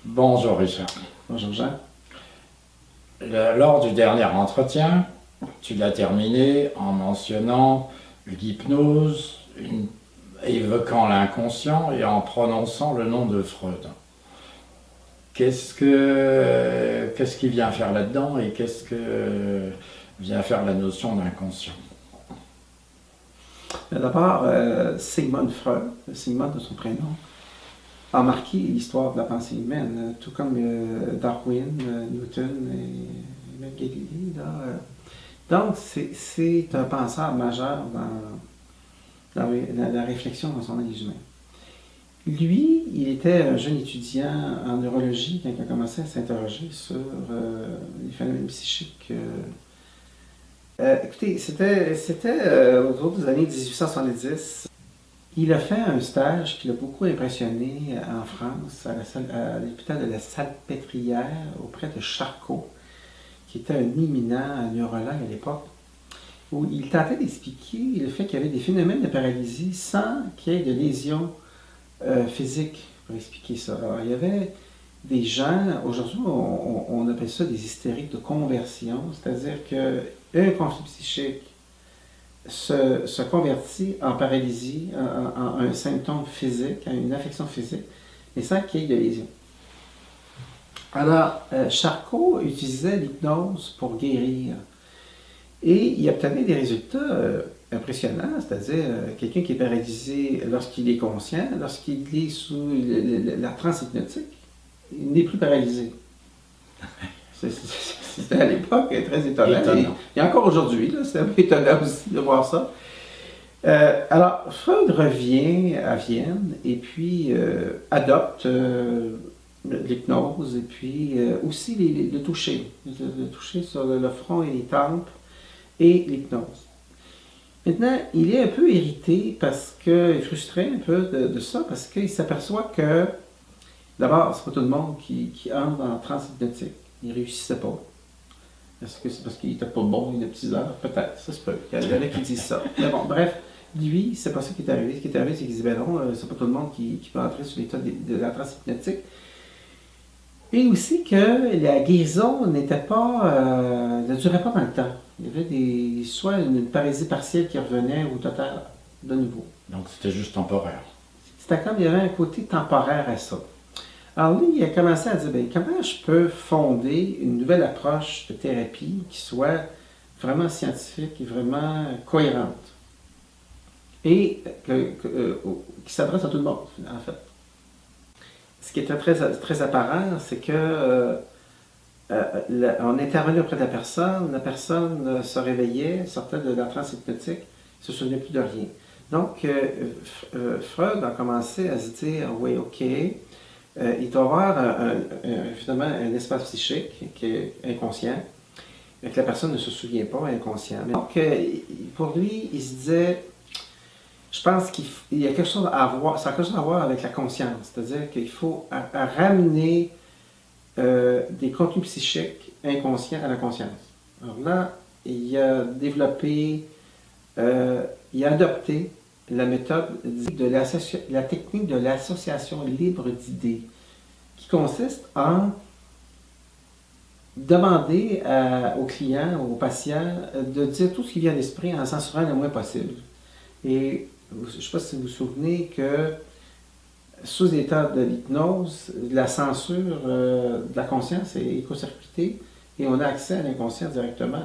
Bonjour Richard. Bonjour Jean. Lors du dernier entretien, tu l'as terminé en mentionnant l'hypnose, évoquant l'inconscient et en prononçant le nom de Freud. Qu'est-ce qui vient faire là-dedans et qu'est-ce que vient faire la notion d'inconscient? D'abord, Sigmund Freud, Sigmund de son prénom, a marqué l'histoire de la pensée humaine, tout comme Darwin, Newton et même Galilée. Donc, c'est un penseur majeur dans la réflexion dans son analyse humaine. Lui, il était un jeune étudiant en neurologie quand il a commencé à s'interroger sur les phénomènes psychiques. Écoutez, c'était autour des années 1870. Il a fait un stage qui l'a beaucoup impressionné en France, à l'hôpital de la Salpêtrière, auprès de Charcot, qui était un éminent neurologue à l'époque, où il tentait d'expliquer le fait qu'il y avait des phénomènes de paralysie sans qu'il y ait de lésions physiques pour expliquer ça. Alors, il y avait des gens, aujourd'hui on appelle ça des hystériques de conversion, c'est-à-dire qu'un conflit psychique se convertit en paralysie, en un symptôme physique, en une affection physique, mais sans qu'il y ait de lésion. Alors, Charcot utilisait l'hypnose pour guérir. Et il obtenait des résultats impressionnants, c'est-à-dire quelqu'un qui est paralysé lorsqu'il est conscient, lorsqu'il est sous la transe hypnotique, il n'est plus paralysé. C'était à l'époque très étonnant. Et encore aujourd'hui, c'est un peu étonnant aussi de voir ça. Alors, Freud revient à Vienne et puis adopte l'hypnose et puis aussi le toucher. Le toucher sur le front et les tempes et l'hypnose. Maintenant, il est un peu irrité parce qu'il est frustré un peu de ça parce qu'il s'aperçoit que, d'abord, c'est pas tout le monde qui entre en transe hypnotique. Il ne réussissait pas. Est-ce que c'est parce qu'il n'était pas bon, il a petits heures? Peut-être, ça se peut. Il y en a qui disent ça. Mais bon, bref, lui, c'est pas ça qui est arrivé. Ce qui est arrivé, c'est qu'il dit, ben non, c'est pas tout le monde qui peut entrer sur l'état de la transe hypnotique. Et aussi que la guérison n'était pas, ne durait pas dans le temps. Il y avait soit une paralysie partielle qui revenait au total de nouveau. Donc c'était juste temporaire. C'était comme il y avait un côté temporaire à ça. Alors lui, il a commencé à dire, bien, comment je peux fonder une nouvelle approche de thérapie qui soit vraiment scientifique et vraiment cohérente et qui s'adresse à tout le monde, en fait. Ce qui était très apparent, c'est que on intervenait auprès de la personne se réveillait, sortait de la transe hypnotique, ne se souvenait plus de rien. Donc, Freud a commencé à se dire, oui, ok, il doit y avoir évidemment un espace psychique qui est inconscient, que la personne ne se souvient pas, inconscient. Donc, pour lui, il se disait, je pense qu'il y a quelque chose à voir, ça a quelque chose à voir avec la conscience, c'est-à-dire qu'il faut ramener des contenus psychiques inconscients à la conscience. Alors là, il a développé, il a adopté la méthode la technique de l'association libre d'idées, qui consiste en demander au client, au patient, de dire tout ce qui vient à l'esprit en censurant le moins possible. Et je ne sais pas si vous vous souvenez que sous l'état de l'hypnose, la censure de la conscience est éco-circuitée et on a accès à l'inconscient directement,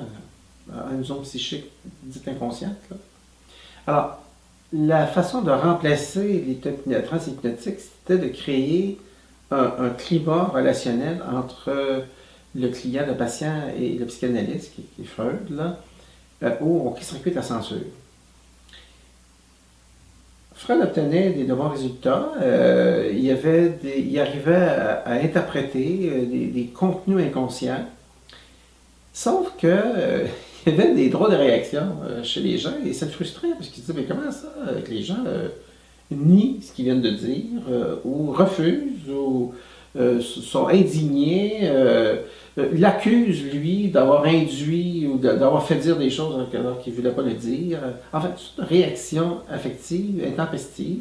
à une zone psychique dite inconsciente. Là. Alors, la façon de remplacer la transe hypnotique, c'était de créer un climat relationnel entre le client, le patient et le psychanalyste, qui est Freud, là, où on circuite la censure. Freud obtenait des bons résultats. Il arrivait à interpréter des contenus inconscients, sauf que il y avait des drôles de réactions chez les gens et ça le frustrait parce qu'ils se disaient, mais comment ça, que les gens nient ce qu'ils viennent de dire ou refusent ou sont indignés, l'accusent, lui, d'avoir induit ou d'avoir fait dire des choses alors qu'il ne voulait pas le dire. En fait, c'est une réaction affective, intempestive.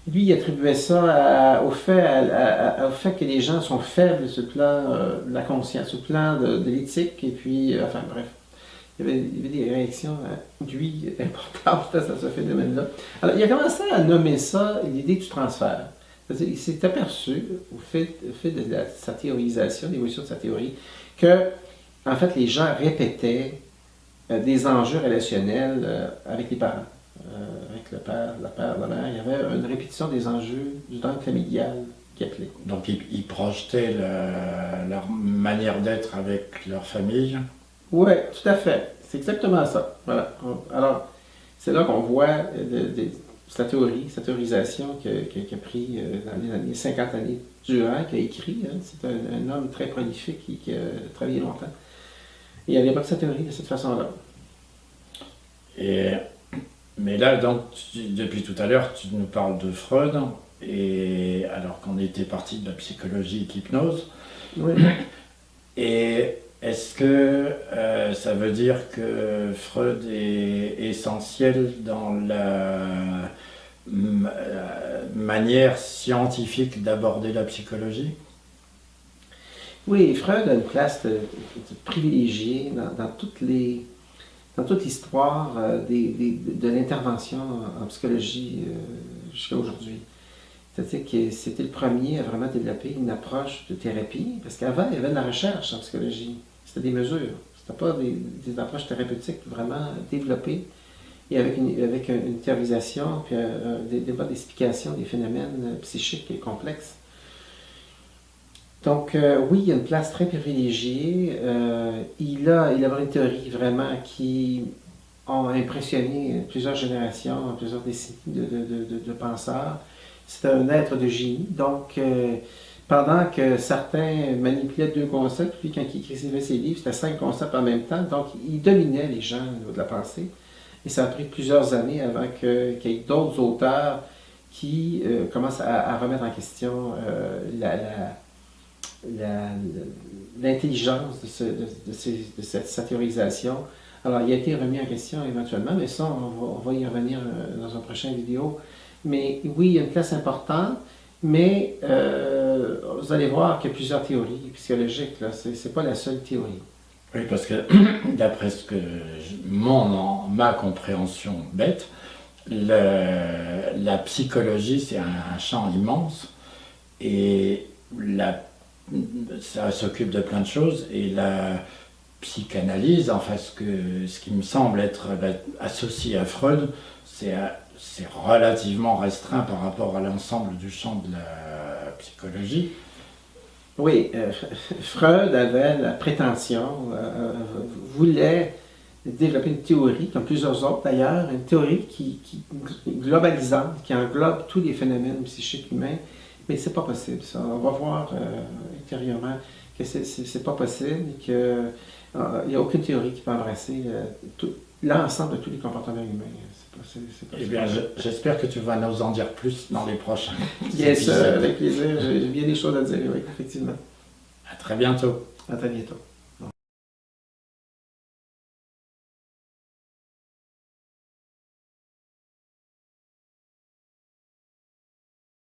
Lui, il attribuait ça au fait que les gens sont faibles sur le plan de la conscience, sur le plan de l'éthique, et puis, enfin bref, il y avait des réactions, lui, importantes face à ce phénomène-là. Alors, il a commencé à nommer ça l'idée du transfert. C'est-à-dire, il s'est aperçu, au fait de sa théorisation, l'évolution de sa théorie, que, en fait, les gens répétaient des enjeux relationnels avec les parents. Avec le père, la mère, il y avait une répétition des enjeux du dynamique familial qui appelait. Donc ils projetaient leur manière d'être avec leur famille. Oui, tout à fait. C'est exactement ça. Voilà. Alors, c'est là qu'on voit sa théorie, sa théorisation qui a pris dans les années 50 années durant, qui a écrit. Hein. C'est un homme très prolifique qui a travaillé longtemps. Et il avait pas de sa théorie de cette façon-là. Mais là, donc, depuis tout à l'heure, tu nous parles de Freud, et alors qu'on était parti de la psychologie et l'hypnose. Oui. Et est-ce que ça veut dire que Freud est essentiel dans la manière scientifique d'aborder la psychologie? Oui, Freud a une place privilégiée dans toute l'histoire de l'intervention en psychologie jusqu'à aujourd'hui. C'est-à-dire que c'était le premier à vraiment développer une approche de thérapie, parce qu'avant, il y avait de la recherche en psychologie. C'était des mesures. C'était pas des approches thérapeutiques vraiment développées, et avec une théorisation, puis des explications des phénomènes psychiques complexes. Donc, oui, il y a une place très privilégiée. Il a une théorie vraiment qui a impressionné plusieurs générations, plusieurs décennies de penseurs. C'est un être de génie. Donc, pendant que certains manipulaient deux concepts, lui, quand il écrivait ses livres, c'était 5 concepts en même temps. Donc, il dominait les gens au niveau de la pensée. Et ça a pris plusieurs années avant qu'il y ait d'autres auteurs qui commencent à remettre en question l'intelligence de cette théorisation. Alors, il a été remis en question éventuellement, mais ça, on va y revenir dans une prochaine vidéo. Mais oui, il y a une place importante, mais vous allez voir qu'il y a plusieurs théories psychologiques. Ce n'est pas la seule théorie. Oui, parce que d'après ma compréhension bête, la psychologie, c'est un champ immense, et ça s'occupe de plein de choses, et la psychanalyse, enfin ce qui me semble être associé à Freud, c'est relativement restreint par rapport à l'ensemble du champ de la psychologie. Oui, Freud avait la prétention, voulait développer une théorie, comme plusieurs autres d'ailleurs, une théorie qui globalisante, qui englobe tous les phénomènes psychiques humains. Mais c'est pas possible, ça. On va voir ultérieurement que c'est pas possible et qu'il n'y a aucune théorie qui peut embrasser l'ensemble de tous les comportements humains. C'est pas Eh bien, j'espère que tu vas nous en dire plus dans les prochains épisodes. Avec plaisir. J'ai bien des choses à dire, oui, effectivement. À très bientôt. À très bientôt.